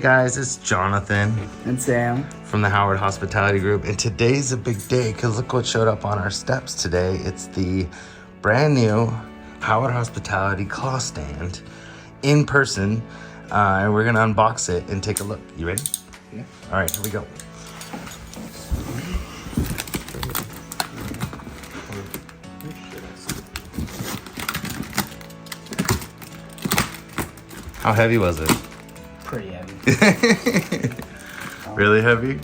guys, it's Jonathan and Sam from the Howard Hospitality Group, and today's a big day because look what showed up on our steps today. It's the brand new Howard Hospitality CLAWSTAND in person, and we're gonna unbox it and take a look. You ready? Yeah. All right, here we go. How heavy was it? Pretty heavy. Really heavy?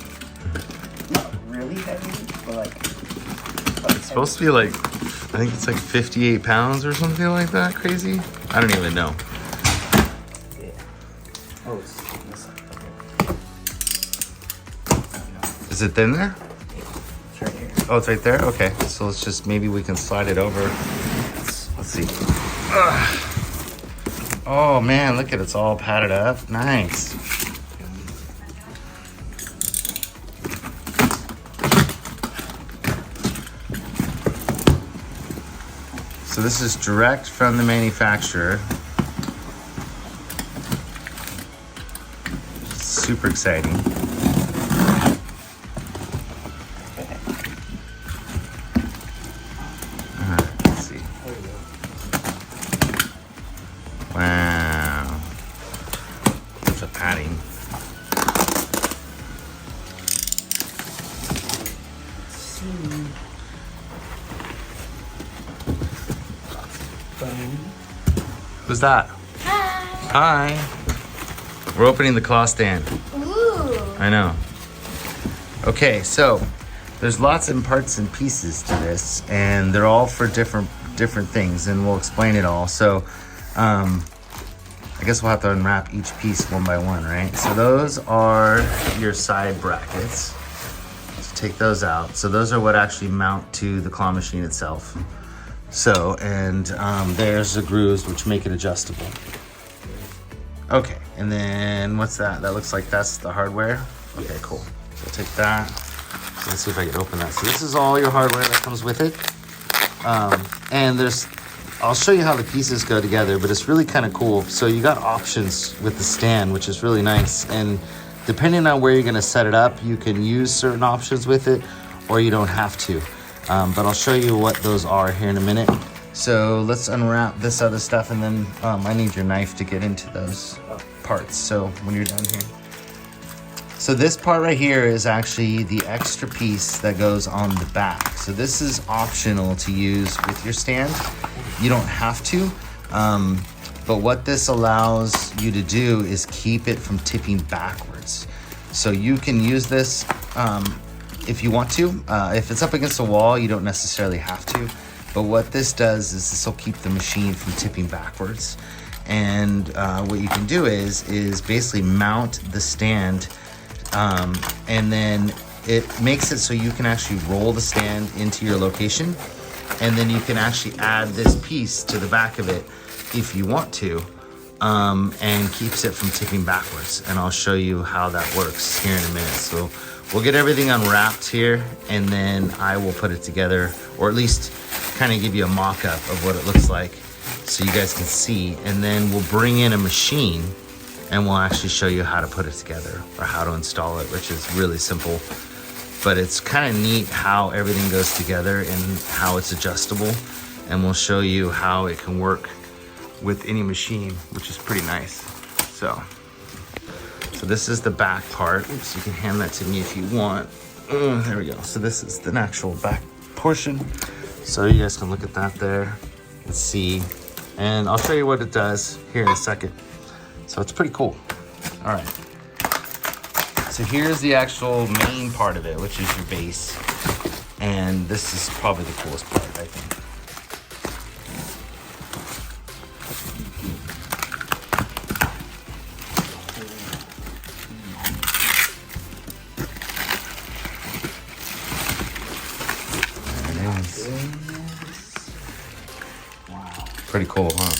Not really heavy, but like it's supposed to be like, I think it's like 58 pounds or something like that. Crazy? I don't even know. Yeah. Oh, it's okay. Is it in there? It's right here. Oh, it's right there? Okay. So let's just, maybe we can slide it over. Let's see. Ugh. Oh man, look at it. It's all padded up. Nice. So this is direct from the manufacturer. Super exciting. Let's see. Wow. That's a padding. Who's that? Hi. Hi. We're opening the CLAWSTAND. Ooh. I know. Okay, so there's lots of parts and pieces to this, and they're all for different things, and we'll explain it all. So, I guess we'll have to unwrap each piece one by one, right? So those are your side brackets. So take those out. So those are what actually mount to the claw machine itself. So, and there's the grooves which make it adjustable. Okay, and then what's that? That looks like that's the hardware. Okay, cool. So I'll take that. So let's see if I can open that. So this is all your hardware that comes with it. And I'll show you how the pieces go together, but it's really kind of cool. So you got options with the stand, which is really nice. And depending on where you're gonna set it up, you can use certain options with it, or you don't have to. But I'll show you what those are here in a minute. So let's unwrap this other stuff, and then I need your knife to get into those parts. So when you're done here. So this part right here is actually the extra piece that goes on the back. So this is optional to use with your stand. You don't have to, but what this allows you to do is keep it from tipping backwards. So you can use this if you want to. If it's up against a wall, you don't necessarily have to. But what this does is this will keep the machine from tipping backwards. And what you can do is basically mount the stand, and then it makes it so you can actually roll the stand into your location, and then you can actually add this piece to the back of it if you want to, and keeps it from tipping backwards. And I'll show you how that works here in a minute. So we'll get everything unwrapped here, and then I will put it together, or at least kind of give you a mock-up of what it looks like so you guys can see. And then we'll bring in a machine and we'll actually show you how to put it together or how to install it, which is really simple. But it's kind of neat how everything goes together and how it's adjustable. And we'll show you how it can work with any machine, which is pretty nice. So this is the back part. So you can hand that to me if you want. There we go. So this is the actual back portion. So you guys can look at that there and see. And I'll show you what it does here in a second. So it's pretty cool. All right. So here's the actual main part of it, which is your base. And this is probably the coolest part, I think. Pretty cool, huh?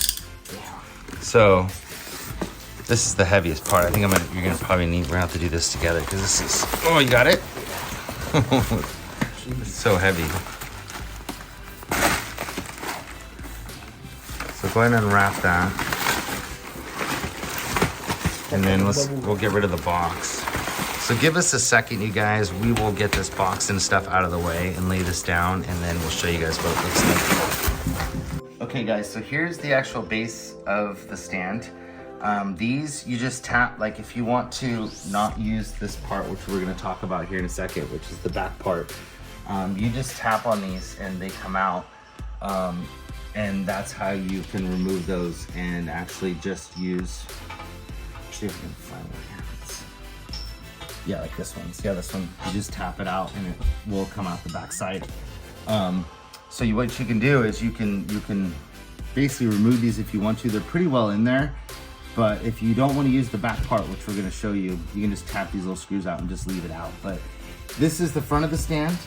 Yeah. So this is the heaviest part. I think we're gonna have to do this together because this is. Oh, you got it? It's so heavy. So go ahead and unwrap that. and then we'll get rid of the box. So give us a second, you guys. We will get this box and stuff out of the way and lay this down, and then we'll show you guys what it looks like. Okay guys, so here's the actual base of the stand. These you just tap, like if you want to not use this part, which we're gonna talk about here in a second, which is the back part, you just tap on these and they come out. And that's how you can remove those and actually just use, see if I can find what happens. Yeah, like this one. See how this one, you just tap it out and it will come out the back side. So what you can do is you can basically remove these if you want to. They're pretty well in there, but if you don't want to use the back part, which we're gonna show you, you can just tap these little screws out and just leave it out. But this is the front of the stand.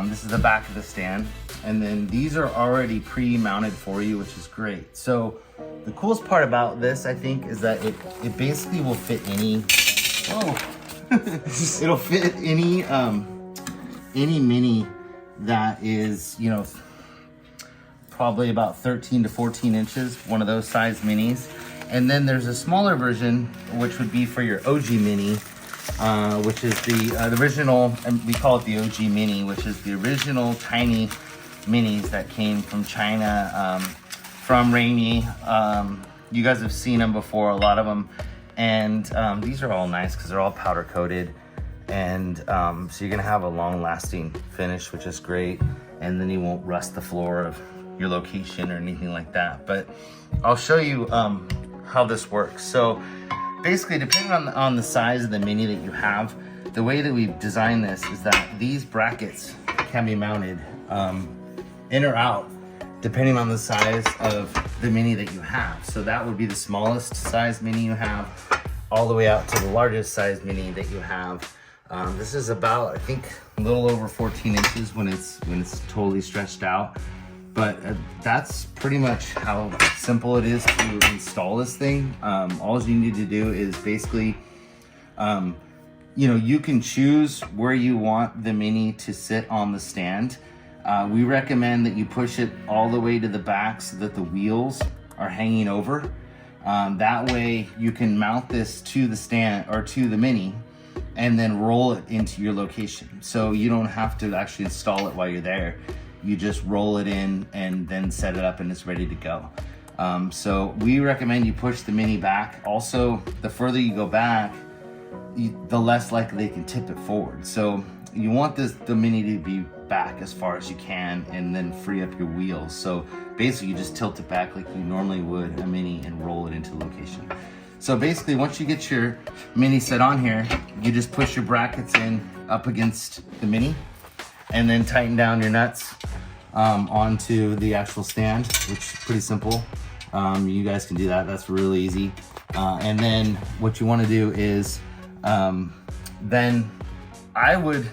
This is the back of the stand. And then these are already pre-mounted for you, which is great. So the coolest part about this, I think, is that it basically will fit any, it'll fit any mini that is, you know, probably about 13 to 14 inches, one of those size minis. And then there's a smaller version, which would be for your OG mini, which is the original, and we call it the OG mini, which is the original tiny minis that came from China, from Rainy. You guys have seen them before, a lot of them. And these are all nice because they're all powder coated. And so you're gonna have a long lasting finish, which is great. And then you won't rust the floor of your location or anything like that. But I'll show you how this works. So basically, depending on the size of the mini that you have, the way that we've designed this is that these brackets can be mounted in or out, depending on the size of the mini that you have. So that would be the smallest size mini you have, all the way out to the largest size mini that you have. This is about, I think, a little over 14 inches when it's totally stretched out. But that's pretty much how simple it is to install this thing. All you need to do is basically, you know, you can choose where you want the mini to sit on the stand. We recommend that you push it all the way to the back so that the wheels are hanging over. That way you can mount this to the stand or to the mini and then roll it into your location. So you don't have to actually install it while you're there. You just roll it in and then set it up and it's ready to go. So we recommend you push the mini back. Also, the further you go back, the less likely they can tip it forward. So you want the mini to be back as far as you can and then free up your wheels. So basically you just tilt it back like you normally would a mini and roll it into location. So basically once you get your mini set on here, you just push your brackets in up against the mini and then tighten down your nuts onto the actual stand, which is pretty simple. You guys can do that, that's really easy. And then what you wanna do is, then I would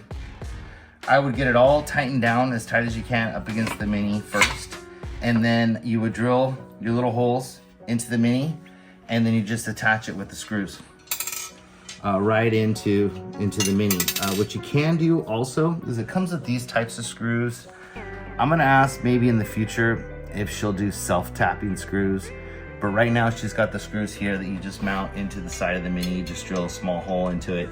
get it all tightened down as tight as you can up against the mini first. And then you would drill your little holes into the mini and then you just attach it with the screws right into the mini. What you can do also is it comes with these types of screws. I'm gonna ask maybe in the future if she'll do self-tapping screws, but right now she's got the screws here that you just mount into the side of the mini. You just drill a small hole into it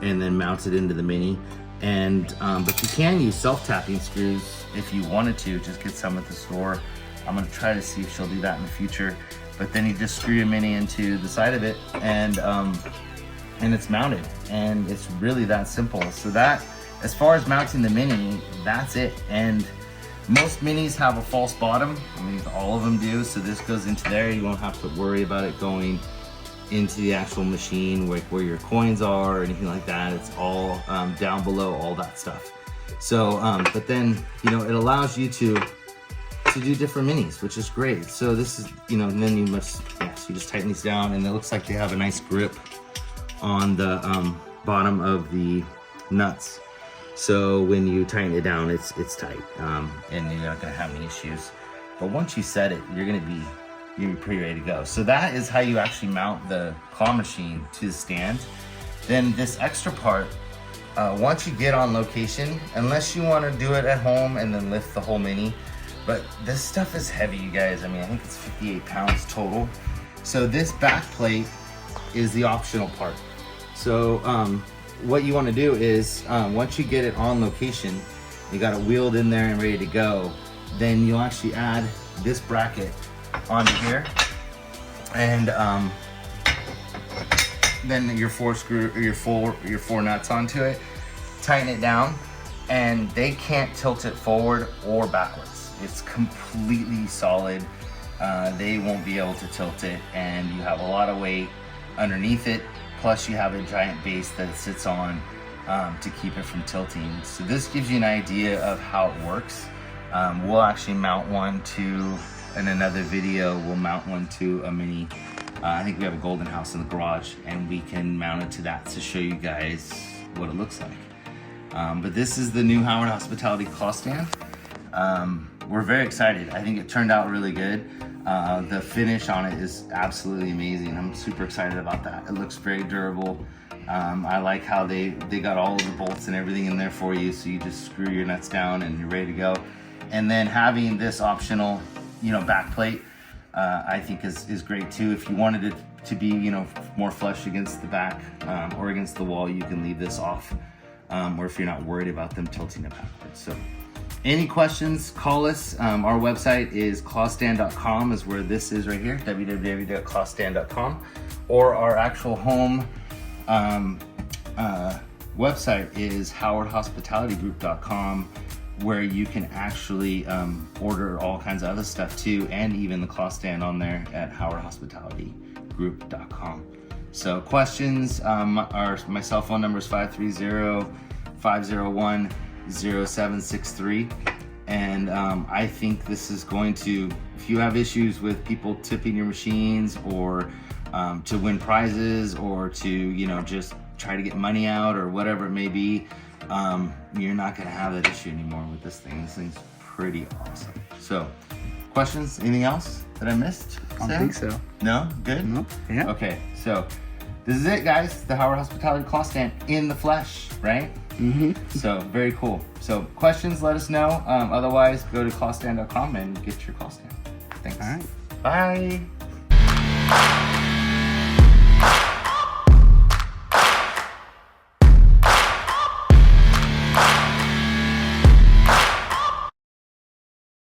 and then mount it into the mini. And but you can use self-tapping screws if you wanted to. Just get some at the store. I'm gonna try to see if she'll do that in the future. But then you just screw your mini into the side of it and it's mounted, and it's really that simple. So that, as far as mounting the mini, that's it. And most minis have a false bottom. I mean, all of them do. So this goes into there. You won't have to worry about it going into the actual machine, like where your coins are or anything like that. It's all down below, all that stuff. So, but then, you know, it allows you to do different minis, which is great. So this is, you know, and then you must, yeah, so you just tighten these down and it looks like they have a nice grip on the bottom of the nuts. So when you tighten it down, it's tight, and you're not gonna have any issues. But once you set it, you're gonna be pretty ready to go. So that is how you actually mount the claw machine to the stand. Then this extra part, once you get on location, unless you wanna do it at home and then lift the whole mini, but this stuff is heavy, you guys. I mean, I think it's 58 pounds total. So this back plate is the optional part. So what you want to do is once you get it on location, you got it wheeled in there and ready to go, then you'll actually add this bracket onto here, and then your four nuts onto it, tighten it down, and they can't tilt it forward or backwards. It's completely solid. They won't be able to tilt it, and you have a lot of weight underneath it, plus you have a giant base that it sits on to keep it from tilting. So this gives you an idea of how it works. We'll actually mount one to, in another video, we'll mount one to a mini, I think we have a golden house in the garage, and we can mount it to that to show you guys what it looks like. But this is the new Howard Hospitality claw stand. We're very excited. I think it turned out really good. The finish on it is absolutely amazing. I'm super excited about that. It looks very durable. I like how they got all of the bolts and everything in there for you, so you just screw your nuts down and you're ready to go. And then having this optional, back plate, I think is great too. If you wanted it to be, more flush against the back or against the wall, you can leave this off. Or if you're not worried about them tilting it backwards. So any questions, call us. Our website is CLAWSTAND.com is where this is right here, www.clawstand.com. Or our actual home website is howardhospitalitygroup.com, where you can actually order all kinds of other stuff too, and even the claw stand on there at howardhospitalitygroup.com. So questions, my cell phone number is 530-501-0763. And I think this is going to, if you have issues with people tipping your machines, or to win prizes, or to, just try to get money out, or whatever it may be, you're not gonna have that issue anymore with this thing. This thing's pretty awesome. So, questions? Anything else that I missed? I don't think so. No? Good? No. Yeah. Okay, so this is it, guys. The Howard Hospitality claw stand in the flesh, right? Mm-hmm. So, very cool. So, questions, let us know. Otherwise, go to clawstand.com and get your claw stand. Thanks. All right. Bye.